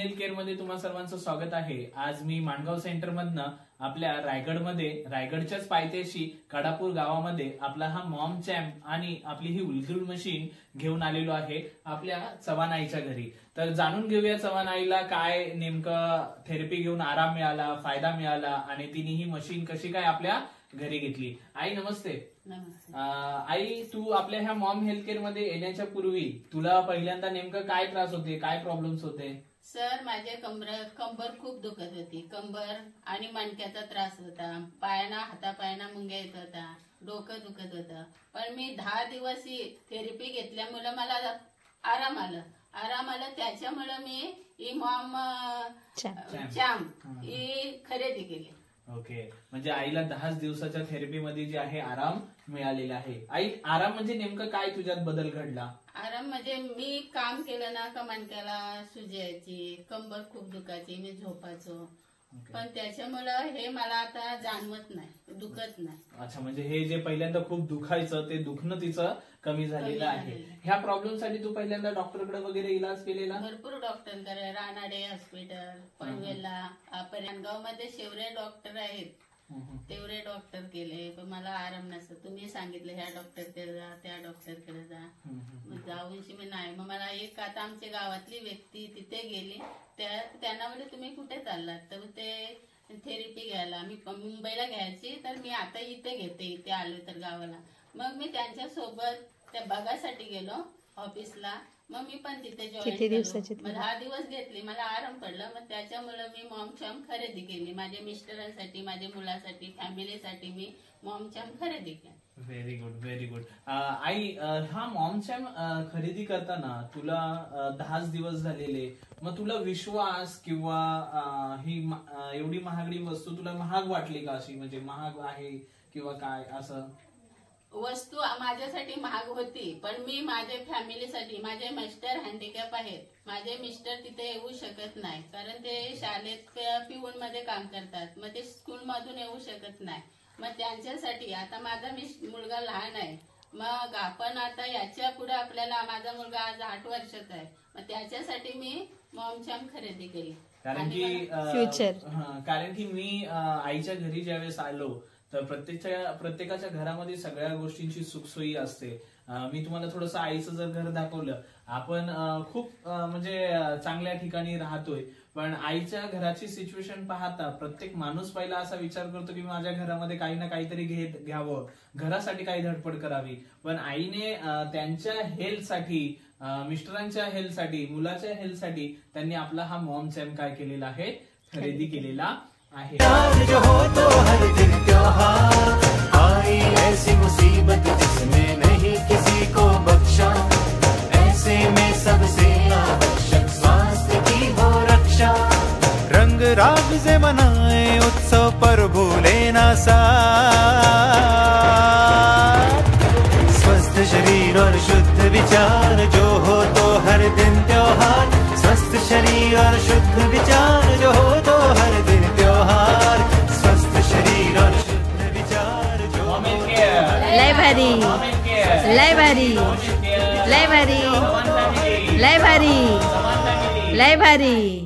Health care मध्ये तुम्हा सर्वांचं स्वागत आहे। आज मी माणगाव सेंटर मधनं आपल्या रायगडच्याच पायथ्याशी कडापूर गावामध्ये आपला हा मॉम चॅम्प आणि आपली ही उलगुल मशीन घेऊन आलेलो आहे आपल्या चव्हाण आईच्या घरी। तर जाणून घेऊया चव्हाण आईला काय नेमकं थेरपी घेऊन आराम मिळाला, फायदा मिळाला आणि तिने ही मशीन कशी काय आपल्या घरी घेतली। आई नमस्ते। आई, तू आपल्या ह्या मॉम हेल्थ केअर मध्ये येण्याच्या पूर्वी तुला पहिल्यांदा नेमकं काय त्रास होते, काय प्रॉब्लेम्स होते? सर, माझे कंबर खूप दुखत होती। कंबर आणि मणक्याचा त्रास होता, हातापायांना मुंग्या येत होता, डोकं दुखत होतं। पण मी 10 दिवस ही थेरपी घेतल्यामुळे मला आराम आला। त्याच्यामुळे मी ही मॉम चॅम्प ही खरेदी केली। ओके, म्हणजे आईला 10 दिवसाच्या थेरपी मध्ये जे आहे आराम मिळालेला आहे। आई, आराम म्हणजे नेमकं काय तुझ्यात बदल घडला? आराम म्हणजे मी काम केलं ना का मणक्याला सुजी यायची, कंबर खूप दुखायची, मी झोपायचो। पण त्याच्यामुळं हे मला आता जाणवत नाही, दुखत नाही। अच्छा, म्हणजे हे जे पहिल्यांदा खूप दुखायचं ते दुखणं तिचं कमी झालेलं आहे। ह्या प्रॉब्लेम साठी तू पहिल्यांदा डॉक्टरकडे वगैरे इलाज केलेला? भरपूर डॉक्टरकडे, रानाडे हॉस्पिटल, पनवेलला, नांदगाव मध्ये शेवरे डॉक्टर आहेत, तेवढे डॉक्टर केले, पण मला आराम नसतो। तुम्ही सांगितलं ह्या डॉक्टरकडे जा, त्या डॉक्टरकडे जा, मग जाऊनशी मी नाही। मग मला एक आता आमच्या गावातली व्यक्ती तिथे गेली, त्यांना म्हणजे तुम्ही कुठे चाललात? तर ते थेरपी घ्यायला, मी मुंबईला घ्यायची, तर मी आता इथे घेते, इथे आलो तर गावाला। मग मी त्यांच्या सोबत त्या बघासाठी गेलो ऑफिसला, मग मी पण तिथे जॉईन केलं। 10 दिवस घेतली, मला आराम पडला। मग त्याच्यामुळे मी मॉम चॅम्प खरेदी केली, माझ्या मिस्टरांसाठी, माझ्या मुलासाठी, फॅमिलीसाठी मी मॉम चॅम्प खरेदी केली। Very good, very good. आई, हा मॉम चॅम्प खरेदी करताना तुला 10 दिवस झालेले, मग तुला विश्वास किंवा ही एवढी महागडी वस्तू तुला महाग वाटली का? अशी म्हणजे महाग आहे किंवा काय असं? वस्तू माझ्यासाठी महाग होती, पण मी माझ्या फॅमिलीसाठी, माझे मिस्टर हँडिकॅप आहेत, माझे मिस्टर तिथे येऊ शकत नाही, कारण ते शाळेत पिऊन मध्ये काम करतात, मग ते स्कूल मधून येऊ शकत नाही। मग त्यांच्यासाठी आता माझा मुलगा लहान आहे, मग आपण आता याच्या पुढे आपल्याला, माझा मुलगा आज 8 वर्षाचा आहे, मग त्याच्यासाठी मी मॉम चॅम्प खरेदी केली। कारण की मी आईच्या घरी ज्यावेळेस आलो तर प्रत्येकाच्या घरामध्ये सगळ्या गोष्टींची सुखसोयी असते। मी तुम्हाला थोडंसं आईचं जर घर दाखवलं, आपण खूप म्हणजे चांगल्या ठिकाणी राहतोय, पण आईच्या घराची सिच्युएशन पाहता प्रत्येक माणूस पहिला असा विचार करतो की माझ्या घरामध्ये काही ना काहीतरी घ्यावं, घरासाठी काही धडपड करावी। पण आईने त्यांच्या हेल्थसाठी, मिस्टरांच्या हेल्थसाठी, मुलाच्या हेल्थसाठी त्यांनी आपला हा मॉम चॅम्प काय केलेला आहे, खरेदी केलेला आहे। जो हो तो हर दिन त्योहार, आई ऐसी मुसीबत जिसमें नहीं किसी को बख्शा, ऐसे में सबसे आवश्यक स्वास्थ्य की हो रक्षा। रंग राग से मनाए उत्सव पर भूले ना साथ, स्वस्थ शरीर और शुद्ध विचार जो हो तो हर दिन त्योहार, स्वस्थ शरीर और शुद्ध विचार जो हो तो हर दिन त्योहार, स्वस्थ शरीर और शुद्ध विचार जो हो तो लय भारी, लय भारी, लय भारी, लय भारी, लय भारी।